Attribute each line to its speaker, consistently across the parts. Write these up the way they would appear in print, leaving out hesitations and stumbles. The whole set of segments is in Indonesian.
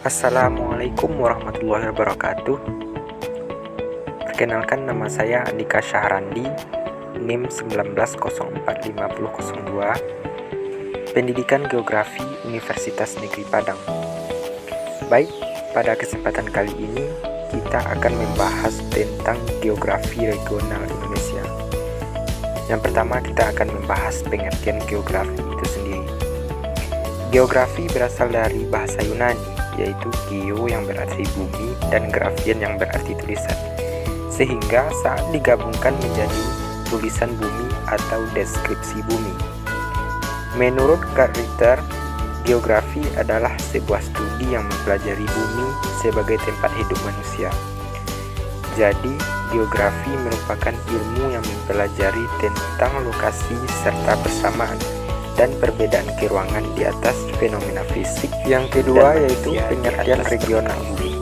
Speaker 1: Assalamualaikum warahmatullahi wabarakatuh. Perkenalkan, nama saya Andika Syahrandi, NIM 19045002, Pendidikan Geografi Universitas Negeri Padang. Baik, pada kesempatan kali ini kita akan membahas tentang geografi regional Indonesia. Yang pertama, kita akan membahas pengertian geografi itu sendiri. Geografi berasal dari bahasa Yunani, yaitu geo yang berarti bumi dan grafien yang berarti tulisan, sehingga saat digabungkan menjadi tulisan bumi atau deskripsi bumi. Menurut Karl Ritter, geografi adalah sebuah studi yang mempelajari bumi sebagai tempat hidup manusia. Jadi, geografi merupakan ilmu yang mempelajari tentang lokasi serta persamaan dan perbedaan keruangan di atas fenomena fisik. Yang kedua yaitu pengertian regional bumi.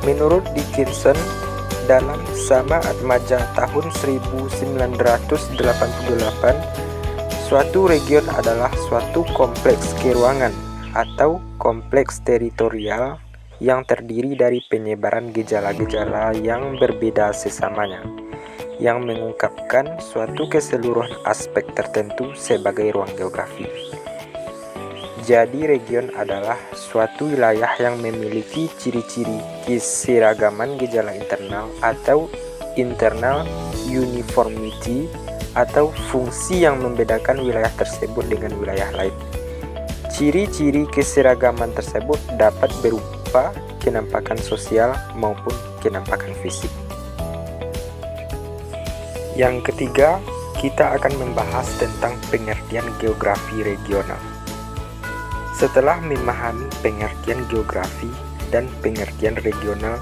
Speaker 1: Menurut Dickinson, dalam Sama Atmaja tahun 1988, suatu region adalah suatu kompleks keruangan atau kompleks teritorial yang terdiri dari penyebaran gejala-gejala yang berbeda sesamanya, yang mengungkapkan suatu keseluruhan aspek tertentu sebagai ruang geografi. Jadi, region adalah suatu wilayah yang memiliki ciri-ciri keseragaman gejala internal atau internal uniformity atau fungsi yang membedakan wilayah tersebut dengan wilayah lain. Ciri-ciri keseragaman tersebut dapat berupa kenampakan sosial maupun kenampakan fisik. Yang ketiga, kita akan membahas tentang pengertian geografi regional. Setelah memahami pengertian geografi dan pengertian regional,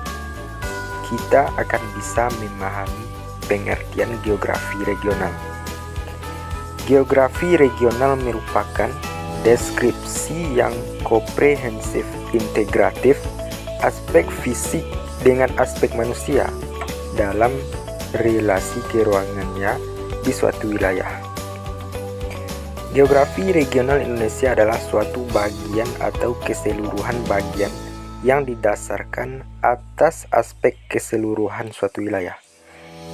Speaker 1: kita akan bisa memahami pengertian geografi regional. Geografi regional merupakan deskripsi yang komprehensif integratif aspek fisik dengan aspek manusia dalam relasi keruangannya di suatu wilayah. Geografi regional Indonesia adalah suatu bagian atau keseluruhan bagian yang didasarkan atas aspek keseluruhan suatu wilayah.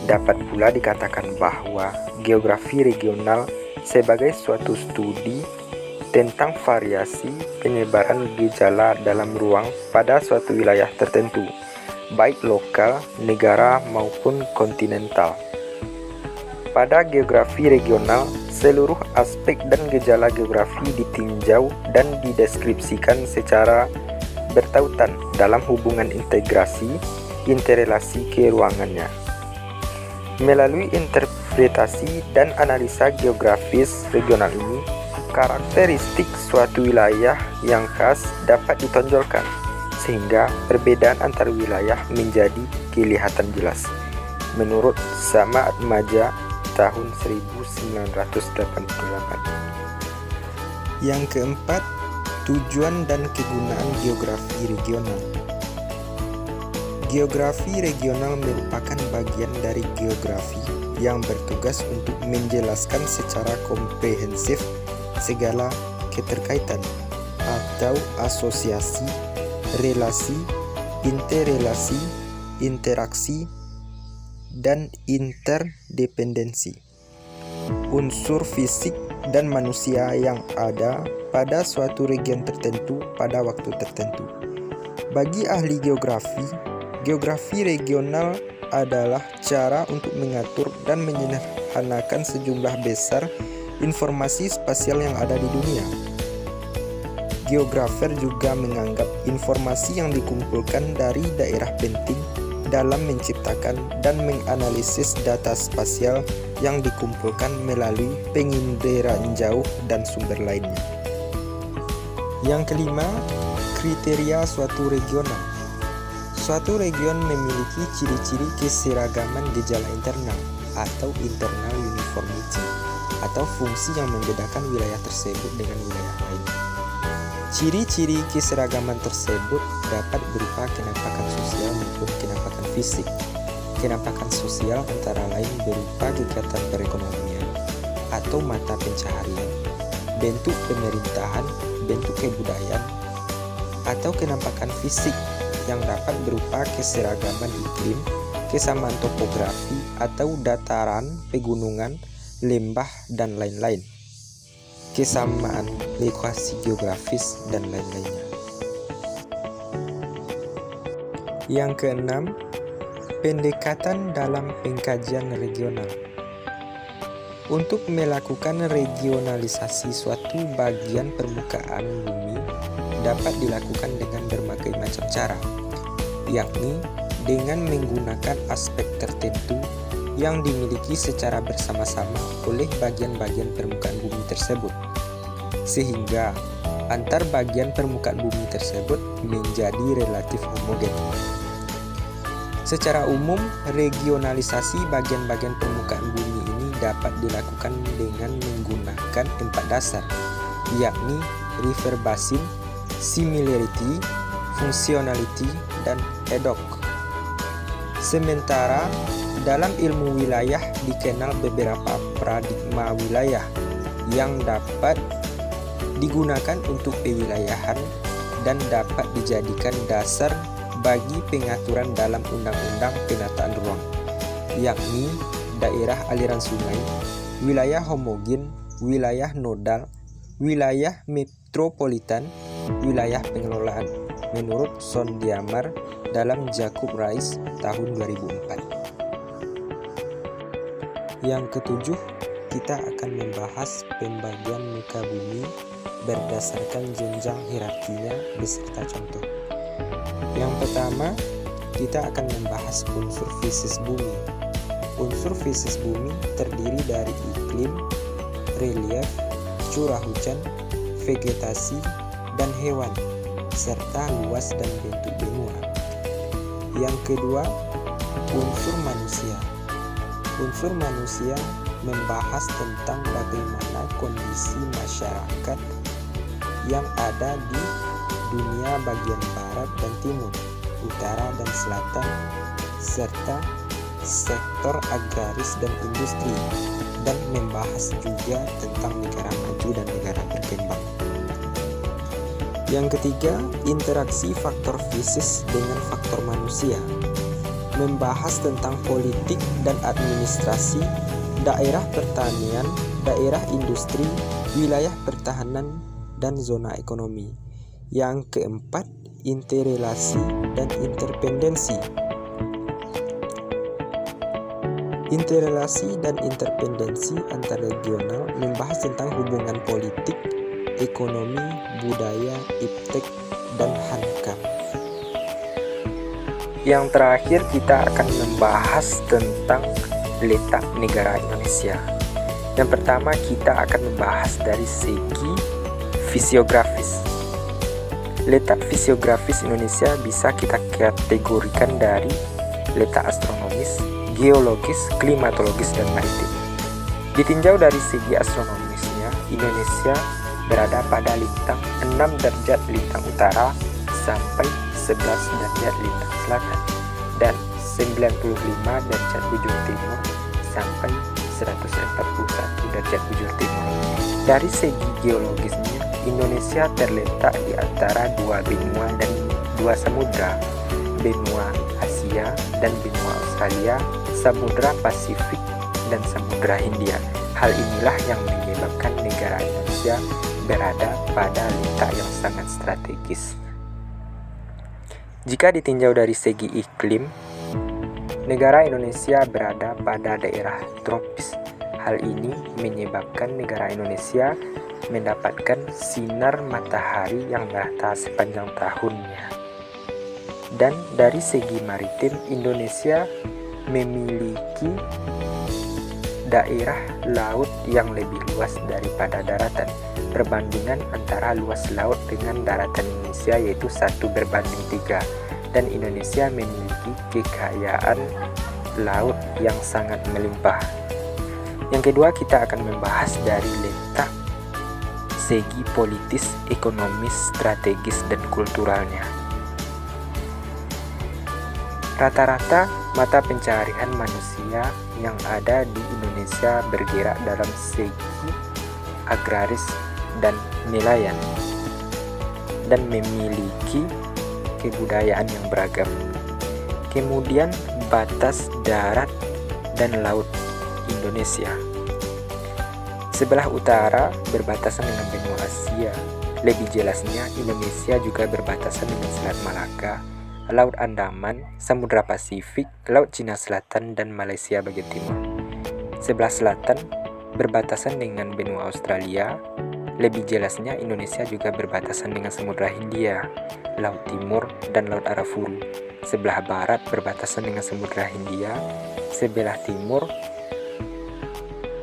Speaker 1: Dapat pula dikatakan bahwa geografi regional sebagai suatu studi tentang variasi penyebaran gejala dalam ruang pada suatu wilayah tertentu, baik lokal, negara, maupun kontinental. Pada geografi regional, seluruh aspek dan gejala geografi ditinjau dan dideskripsikan secara bertautan dalam hubungan integrasi, interrelasi keruangannya. Melalui interpretasi dan analisa geografis regional ini, karakteristik suatu wilayah yang khas dapat ditonjolkan, sehingga perbedaan antar wilayah menjadi kelihatan jelas. Menurut Sama Atmaja tahun 1988. Yang keempat, tujuan dan kegunaan geografi regional. Geografi regional merupakan bagian dari geografi yang bertugas untuk menjelaskan secara komprehensif segala keterkaitan atau asosiasi, relasi, interrelasi, interaksi, dan interdependensi unsur fisik dan manusia yang ada pada suatu region tertentu pada waktu tertentu. Bagi ahli geografi, geografi regional adalah cara untuk mengatur dan menyederhanakan sejumlah besar informasi spasial yang ada di dunia. Geografer juga menganggap informasi yang dikumpulkan dari daerah penting dalam menciptakan dan menganalisis data spasial yang dikumpulkan melalui penginderaan jauh dan sumber lainnya. Yang kelima, kriteria suatu regional. Suatu region memiliki ciri-ciri keseragaman gejala internal atau internal uniformity atau fungsi yang membedakan wilayah tersebut dengan wilayah lain. Ciri-ciri keseragaman tersebut dapat berupa kenampakan sosial maupun kenampakan fisik. Kenampakan sosial antara lain berupa kegiatan perekonomian atau mata pencaharian, bentuk pemerintahan, bentuk kebudayaan, atau kenampakan fisik yang dapat berupa keseragaman iklim, kesamaan topografi atau dataran, pegunungan, lembah, dan lain-lain, kesamaan lokasi geografis, dan lain-lainnya. Yang keenam, pendekatan dalam pengkajian regional. Untuk melakukan regionalisasi suatu bagian permukaan bumi dapat dilakukan dengan berbagai macam cara, yakni dengan menggunakan aspek tertentu yang dimiliki secara bersama-sama oleh bagian-bagian permukaan bumi tersebut, sehingga antar bagian permukaan bumi tersebut menjadi relatif homogen. Secara umum, regionalisasi bagian-bagian permukaan bumi ini dapat dilakukan dengan menggunakan 4 dasar, yakni river basin, similarity, functionality, dan ad hoc. Sementara dalam ilmu wilayah dikenal beberapa paradigma wilayah yang dapat digunakan untuk pewilayahan dan dapat dijadikan dasar bagi pengaturan dalam Undang-Undang Penataan Ruang, yakni daerah aliran sungai, wilayah homogen, wilayah nodal, wilayah metropolitan, wilayah pengelolaan, menurut Sondiamar dalam Jacob Riis tahun 2004. Yang ketujuh, kita akan membahas pembagian muka bumi berdasarkan jenjang hierarkinya beserta contoh. Yang pertama, kita akan membahas unsur fisis bumi. Unsur fisis bumi terdiri dari iklim, relief, curah hujan, vegetasi, dan hewan, serta luas dan bentuk benua. Yang kedua, unsur manusia. Unsur manusia membahas tentang bagaimana kondisi masyarakat yang ada di dunia bagian barat dan timur, utara dan selatan, serta sektor agraris dan industri, dan membahas juga tentang negara maju dan negara berkembang. Yang ketiga, interaksi faktor fisis dengan faktor manusia, membahas tentang politik dan administrasi, daerah pertanian, daerah industri, wilayah pertahanan, dan zona ekonomi. Yang keempat, interrelasi dan interpendensi. Interrelasi dan interpendensi antar regional membahas tentang hubungan politik, ekonomi, budaya, iptek, dan hankam. Yang terakhir, kita akan membahas tentang letak negara Indonesia. Yang pertama, kita akan membahas dari segi fisiografis. Letak fisiografis Indonesia bisa kita kategorikan dari letak astronomis, geologis, klimatologis, dan maritim. Ditinjau dari segi astronomisnya, Indonesia berada pada lintang 6 derajat lintang utara sampai 11 derajat lintang selatan, dan 95 derajat bujur timur sampai 141 derajat bujur timur. Dari segi geologisnya, Indonesia terletak di antara 2 benua dan 2 samudra, benua Asia dan benua Australia, Samudra Pasifik, dan Samudra Hindia. Hal inilah yang menyebabkan negara Indonesia berada pada letak yang sangat strategis. Jika ditinjau dari segi iklim, negara Indonesia berada pada daerah tropis. Hal ini menyebabkan negara Indonesia mendapatkan sinar matahari yang merata sepanjang tahunnya. Dan dari segi maritim, Indonesia memiliki daerah laut yang lebih luas daripada daratan. Perbandingan antara luas laut dengan daratan Indonesia yaitu 1:3, dan Indonesia memiliki kekayaan laut yang sangat melimpah. Yang kedua, kita akan membahas dari letak segi politis, ekonomis, strategis, dan kulturalnya. Rata-rata mata pencaharian manusia yang ada di Indonesia bergerak dalam segi agraris dan nelayan. dan memiliki kebudayaan yang beragam. Kemudian batas darat dan laut Indonesia. Sebelah utara berbatasan dengan benua Asia. Lebih jelasnya, Indonesia juga berbatasan dengan Selat Malaka, Laut Andaman, Samudra Pasifik, Laut Cina Selatan, dan Malaysia bagian timur. Sebelah selatan berbatasan dengan benua Australia. Lebih jelasnya, Indonesia juga berbatasan dengan Samudra Hindia, Laut Timur, dan Laut Arafuru. Sebelah barat berbatasan dengan Samudra Hindia, sebelah timur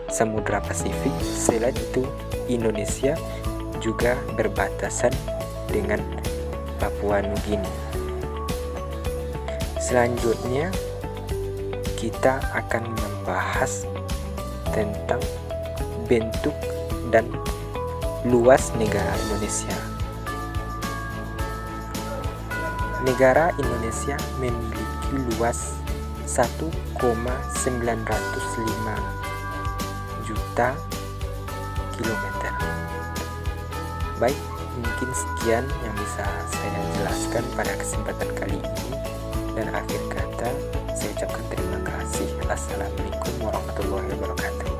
Speaker 1: Samudra Pasifik. Selain itu, Indonesia juga berbatasan dengan Papua Nugini. Selanjutnya, kita akan membahas tentang bentuk dan luas negara Indonesia. Negara Indonesia memiliki luas 1,905 juta kilometer. Baik, mungkin sekian yang bisa saya jelaskan pada kesempatan kali ini. Dan akhir kata, saya ucapkan terima kasih. Assalamualaikum warahmatullahi wabarakatuh.